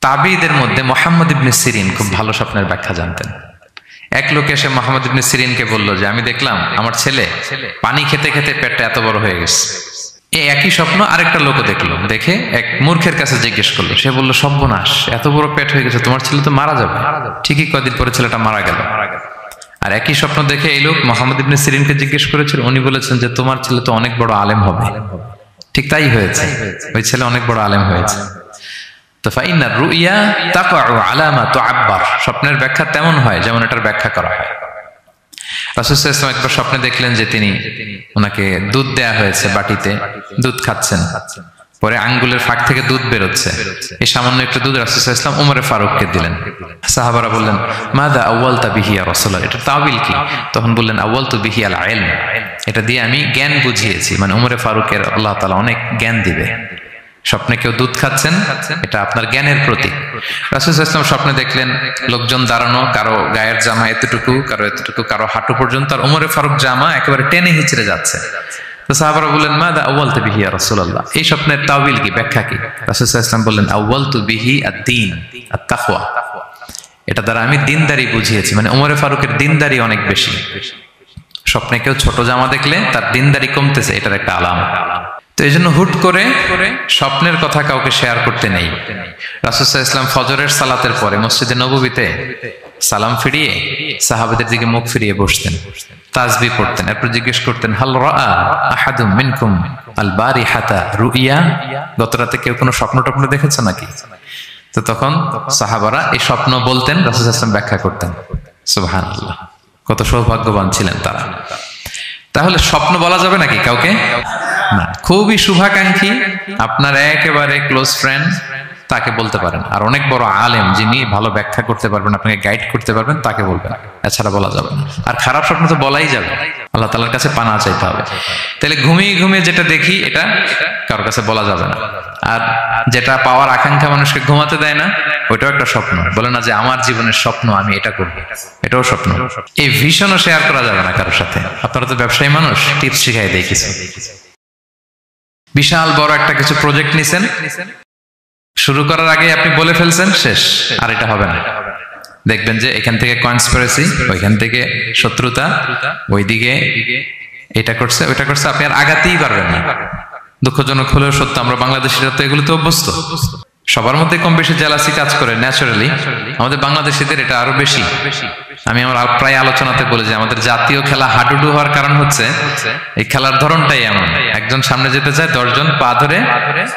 তাবিঈদের মধ্যে মুহাম্মদ ইবনে সিরিন খুব ভালো স্বপ্নের ব্যাখ্যা জানতেন। এক লোক এসে মুহাম্মদ ইবনে সিরিনকে বলল যে আমি দেখলাম আমার ছেলে পানি খেতে খেতে পেটটা এত বড় হয়ে গেছে। এই একই স্বপ্ন আরেকটা লোকও দেখলো, দেখে এক মূর্খের কাছে জিজ্ঞেস করলো। সে বলল সর্বনাশ, এত বড় পেট হয়ে গেছে, তোমার ছেলে তো মারা যাবে। ঠিকই কদিন পরে ছেলেটা মারা গেল। আর একই স্বপ্ন দেখে এই লোক মুহাম্মদ ইবনে সিরিনকে জিজ্ঞেস করেছিল, উনি বলেছেন যে তোমার ছেলে তো অনেক বড় আলেম হবে। ঠিক তাই হয়েছে, ওই ছেলে অনেক বড় আলেম হয়েছে। তো ফাইনার রুইয়া তাকাউ আলা মা তুআব্বার, স্বপ্নের ব্যাখ্যা তেমন হয় যেমন এটার ব্যাখ্যা করা হয়। রাসূল সাল্লাল্লাহু আলাইহি ওয়াসাল্লাম একবার স্বপ্নে দেখলেন যে তিনি ওনাকে দুধ দেয়া হয়েছে, বাটিতে দুধ খাচ্ছেন, পরে আঙ্গুলের ফাঁক থেকে দুধ বেরোচ্ছে। এই সামান্য একটু দুধ রাসূল সাল্লাল্লাহু আলাইহি ওয়াসাল্লাম ওমরে ফারুককে দিলেন। সাহাবারা বললেন মাযা আউয়ালতা বিহি ইয়া রাসূলুল্লাহ, এটা তাওয়িল কি? তখন বললেন আউয়ালতু বিহি আল ইলম, এটা দিয়ে আমি জ্ঞান বুঝিয়েছি, মানে ওমরে ফারুকের আল্লাহ তাআলা অনেক জ্ঞান দিবে। স্বপ্নে কেউ দুধ খাচ্ছেন, এটা আপনার জ্ঞানের প্রতীক। রাসূল সাল্লাল্লাহু আলাইহি ওয়াসাল্লাম স্বপ্নে দেখলেন লোকজন দাঁড়ানো, কারো গায়ের জামা এতটুকু, কারো এতটুকু, কারো হাঁটু পর্যন্ত, আর ওমরে ফারুক জামা একেবারে টেনে হিচড়ে যাচ্ছে। তো সাহাবারা বললেন মাযা আউয়ালতু বিহি ইয়া রাসূলুল্লাহ, এই স্বপ্নের তাওয়িল কি, ব্যাখ্যা কি? রাসূল সাল্লাল্লাহু আলাইহি ওয়াসাল্লাম বললেন আউয়ালতু বিহি আদ-দীন আত-তাকওয়া, এটা দ্বারা আমি দিনদারি বুঝিয়েছি, মানে ওমরে ফারুকের দিনদারি অনেক বেশি। স্বপ্নে কেউ ছোট জামা দেখলে তার দিনদারি কমতেছে, এটার একটা আলামত। তো এই জন্য হুট করে স্বপ্নের কথা কাউকে শেয়ার করতে নেই। রাসূল সাল্লাল্লাহু আলাইহি ওয়াসাল্লাম ফজরের সালাতের পরে মসজিদে নববীতে সালাম ফিরিয়ে সাহাবাদের দিকে মুখ ফিরিয়ে বসতেন, তাসবিহ পড়তেন, এরপর জিজ্ঞেস করতেন হাল রাআ আহাদুম মিনকুম আল বারিহাতা রুইয়া, গত রাতে কেউ কোনো স্বপ্ন টপ্ন দেখেছে নাকি? তো তখন সাহাবারা এই স্বপ্ন বলতেন, রাসূল সাল্লাল্লাহু আলাইহি ওয়াসাল্লাম ব্যাখ্যা করতেন। সুবহানাল্লাহ, কত সৌভাগ্যবান ছিলেন তারা। তাহলে স্বপ্ন বলা যাবে নাকি কাউকে? না। খুবই শুভাকাঙ্ক্ষী, আপনার একেবারে ক্লোজ ফ্রেন্ড, তাকে বলতে পারেন। আর অনেক বড় আলেম যিনি ভালো ব্যাখ্যা করতে পারবেন, আপনাকে গাইড করতে পারবেন, তাকে বলবেন, এছাড়া বলা যাবে না। আর খারাপ স্বপ্ন তো বলাই যাবে, আল্লাহ তাআলার কাছে পানা চাইতে হবে। তাহলে ঘুমিয়ে ঘুমিয়ে যেটা দেখি এটা কারোর কাছে বলা যাবে না। আর যেটা পাওয়ার আকাঙ্ক্ষা মানুষকে ঘুমাতে দেয় না, ওইটাও একটা স্বপ্ন। বলে না যে আমার জীবনের স্বপ্ন আমি এটা করব, এটাও স্বপ্ন। এই ভিশনও শেয়ার করা যাবে না কারোর সাথে। আপনারা তো ব্যবসায়ী মানুষ, টিপস শিখাই দেয় কিছু। বিশাল বড় একটা কিছু প্রজেক্ট নিছেন, শুরু করার আগে আপনি বলে ফেলছেন শেষ, আর এটা হবে না। দেখবেন যে এখান থেকে কনস্পিরেসি, ওইখান থেকে শত্রুতা, ওইদিকে এটা করছে ওইটা করছে, আপনি আর আগাতেই পারবেন না। দুঃখজনক হলেও সত্য, আমরা বাংলাদেশিরা তো এগুলো তো অভ্যস্ত। সবার মধ্যে কম বেশি জেলাসি কাজ করে ন্যাচারালি, আমাদের বাংলাদেশিদের এটা আরো বেশি। আমি আমার প্রায় আলোচনাতে বলি যে আমাদের জাতীয় খেলা হাডুডু হওয়ার কারণ হচ্ছে এই খেলার ধরনটাই এমন, একজন সামনে যেতে চায়, 10 জন পা ধরে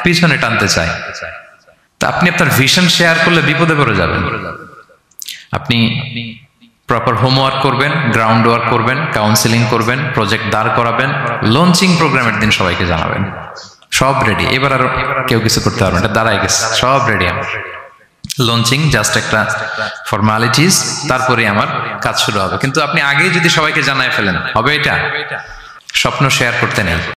পিছনে টানতে চায়। তা আপনি আপনার ভিশন শেয়ার করলে বিপদে পড়ে যাবেন। আপনি প্রপার হোমওয়ার্ক করবেন, গ্রাউন্ড ওয়ার্ক করবেন, কাউন্সিলিং করবেন, প্রজেক্ট দাঁড় করাবেন, লঞ্চিং প্রোগ্রামের দিন সবাইকে জানাবেন। সব রেডি, এবার আর কেউ কিছু করতে পারবেন, এটা দাঁড়ায় গেছে, সব রেডি আমার। লঞ্চিং জাস্ট একটা ফর্মালিটিস, তারপরে আমার কাজ শুরু হবে। কিন্তু আপনি আগেই যদি সবাইকে জানায় ফেলেন, হবে এটা? স্বপ্ন শেয়ার করতে নেই।